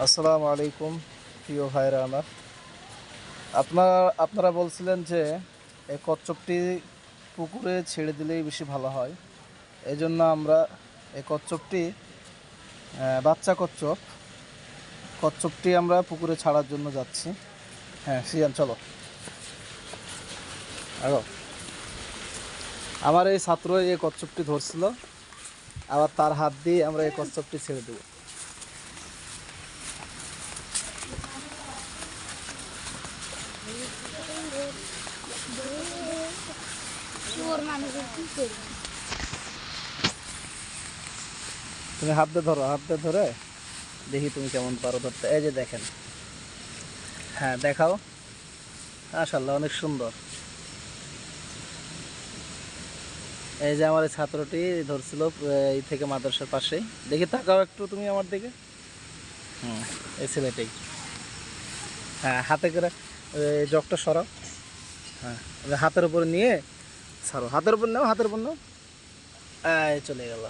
আসসালামু আলাইকুম প্রিয় ভাইরা আমার। আপনারা বলছিলেন যে এই কচ্ছপটি পুকুরে ছেড়ে দিলেই বেশি ভালো হয়। এই জন্য আমরা এই কচ্ছপটি বাচ্চা কচ্ছপটি আমরা পুকুরে ছাড়ার জন্য যাচ্ছি। হ্যাঁ সিয়ান চলো আগো। আমার এই ছাত্র এই কচ্ছপটি ধরছিল, আবার তার হাত দিয়ে আমরা এই কচ্ছপটি ছেড়ে দেবো। তুমি হাত দিয়ে ধরো, হাত দিয়ে ধরে দেখি তুমি কেমন পারো ধরতে। এই যে দেখেন, হ্যাঁ দেখাও। মাশাআল্লাহ অনেক সুন্দর। এই যে আমার এই ছাত্রটি ধরছিল এই থেকে মাদ্রাসার পাশেই। দেখি তাকাও একটু তুমি আমার দিকে। এই ছেলেটাই। হ্যাঁ হাতে করে জগটা সরাও। হ্যাঁ এবার হাতের উপরে নিয়ে ছাড়ো, হাতের উপর নাও, হাতের উপর নাও। এই চলে গেল।